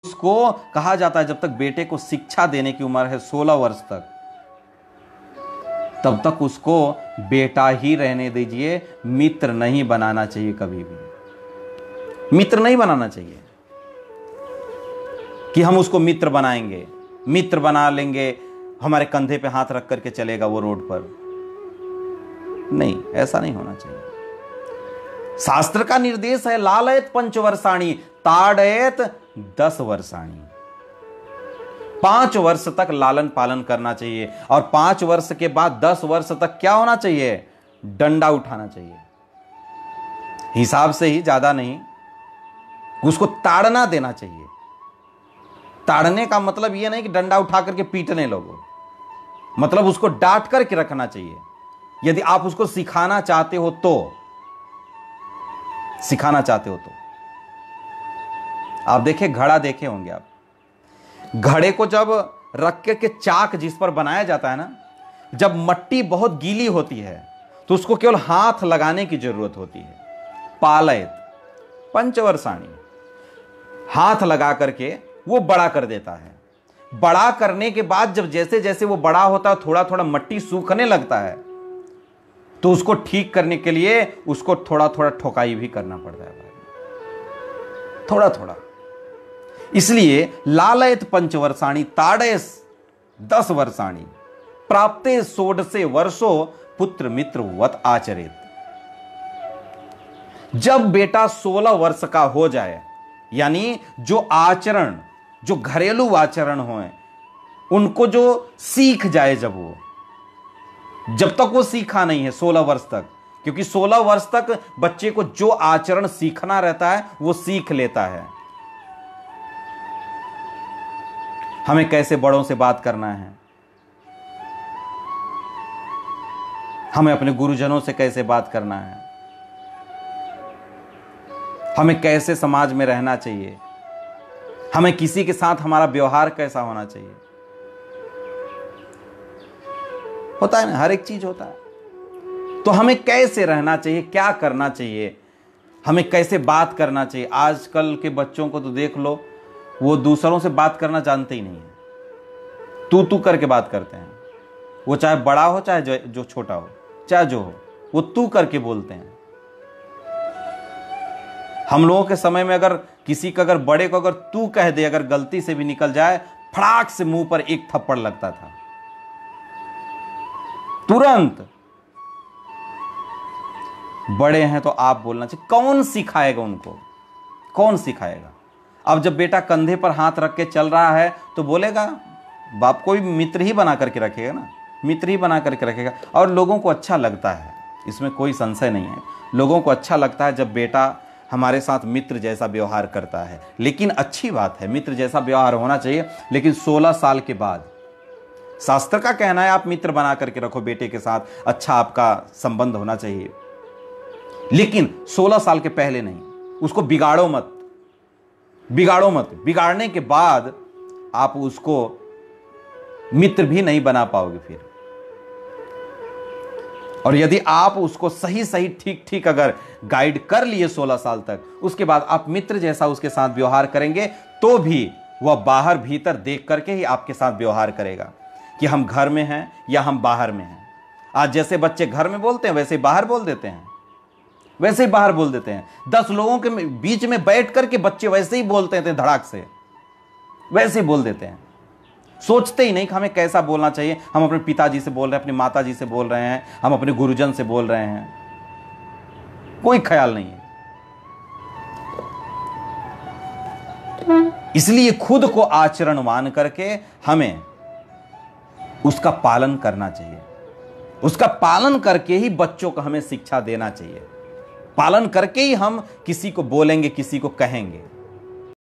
उसको कहा जाता है जब तक बेटे को शिक्षा देने की उम्र है 16 वर्ष तक, तब तक उसको बेटा ही रहने दीजिए, मित्र नहीं बनाना चाहिए, कभी भी मित्र नहीं बनाना चाहिए कि हम उसको मित्र बनाएंगे, मित्र बना लेंगे, हमारे कंधे पे हाथ रख करके चलेगा वो रोड पर। नहीं, ऐसा नहीं होना चाहिए। शास्त्र का निर्देश है लालयत पंचवर्षाणी ताड़यत 10 वर्षाणी। 5 वर्ष तक लालन पालन करना चाहिए और 5 वर्ष के बाद 10 वर्ष तक क्या होना चाहिए? डंडा उठाना चाहिए, हिसाब से ही, ज्यादा नहीं। उसको ताड़ना देना चाहिए। ताड़ने का मतलब यह नहीं कि डंडा उठा करके पीटने लोगों, मतलब उसको डांट करके रखना चाहिए। यदि आप उसको सिखाना चाहते हो तो, सिखाना चाहते हो तो आप देखे, घड़ा देखे होंगे आप, घड़े को जब रख के चाक जिस पर बनाया जाता है ना, जब मट्टी बहुत गीली होती है तो उसको केवल हाथ लगाने की जरूरत होती है। पालयत पंचवर्षाणी, हाथ लगा करके वो बड़ा कर देता है। बड़ा करने के बाद जब जैसे जैसे वो बड़ा होता है, थोड़ा थोड़ा मट्टी सूखने लगता है, तो उसको ठीक करने के लिए उसको थोड़ा थोड़ा ठोकाई भी करना पड़ता है, थोड़ा थोड़ा। इसलिए लालयत पंचवर्षाणी ताड़यस 10 वर्षाणी प्राप्ते षोडशे वर्षो पुत्र मित्र वत आचरेत। जब बेटा 16 वर्ष का हो जाए, यानी जो आचरण, जो घरेलू आचरण हो, उनको जो सीख जाए, जब तक वो सीखा नहीं है 16 वर्ष तक, क्योंकि 16 वर्ष तक बच्चे को जो आचरण सीखना रहता है वो सीख लेता है। हमें कैसे बड़ों से बात करना है, हमें अपने गुरुजनों से कैसे बात करना है, हमें कैसे समाज में रहना चाहिए, हमें किसी के साथ हमारा व्यवहार कैसा होना चाहिए, होता है ना, हर एक चीज होता है। तो हमें कैसे रहना चाहिए, क्या करना चाहिए, हमें कैसे बात करना चाहिए। आजकल के बच्चों को तो देख लो, वो दूसरों से बात करना जानते ही नहीं है, तू करके बात करते हैं। वो चाहे बड़ा हो चाहे जो छोटा हो, चाहे जो हो, वो तू करके बोलते हैं। हम लोगों के समय में अगर किसी का, अगर बड़े को अगर तू कह दे, अगर गलती से भी निकल जाए, फड़ाक से मुंह पर एक थप्पड़ लगता था तुरंत। बड़े हैं तो आप बोलना चाहिए। कौन सिखाएगा उनको, कौन सिखाएगा? अब जब बेटा कंधे पर हाथ रख के चल रहा है तो बोलेगा, बाप को भी मित्र ही बना करके रखेगा ना, मित्र ही बना करके रखेगा। और लोगों को अच्छा लगता है, इसमें कोई संशय नहीं है, लोगों को अच्छा लगता है जब बेटा हमारे साथ मित्र जैसा व्यवहार करता है। लेकिन अच्छी बात है, मित्र जैसा व्यवहार होना चाहिए, लेकिन 16 साल के बाद। शास्त्र का कहना है आप मित्र बना करके रखो बेटे के साथ, अच्छा आपका संबंध होना चाहिए, लेकिन 16 साल के पहले नहीं। उसको बिगाड़ो मत, बिगाड़ो मत। बिगाड़ने के बाद आप उसको मित्र भी नहीं बना पाओगे फिर। और यदि आप उसको सही सही ठीक ठीक अगर गाइड कर लिए 16 साल तक, उसके बाद आप मित्र जैसा उसके साथ व्यवहार करेंगे, तो भी वह बाहर भीतर देख करके ही आपके साथ व्यवहार करेगा कि हम घर में हैं या हम बाहर में हैं। आज जैसे बच्चे घर में बोलते हैं वैसे ही बाहर बोल देते हैं, वैसे ही बाहर बोल देते हैं। 10 लोगों के बीच में बैठ करके बच्चे वैसे ही बोलते थे, धड़ाक से वैसे ही बोल देते हैं, सोचते ही नहीं कि हमें कैसा बोलना चाहिए। हम अपने पिताजी से बोल रहे हैं, अपनी माताजी से बोल रहे हैं, हम अपने गुरुजन से बोल रहे हैं, कोई ख्याल नहीं है। इसलिए खुद को आचरण मान करके हमें उसका पालन करना चाहिए। उसका पालन करके ही बच्चों को हमें शिक्षा देना चाहिए, पालन करके ही हम किसी को बोलेंगे, किसी को कहेंगे।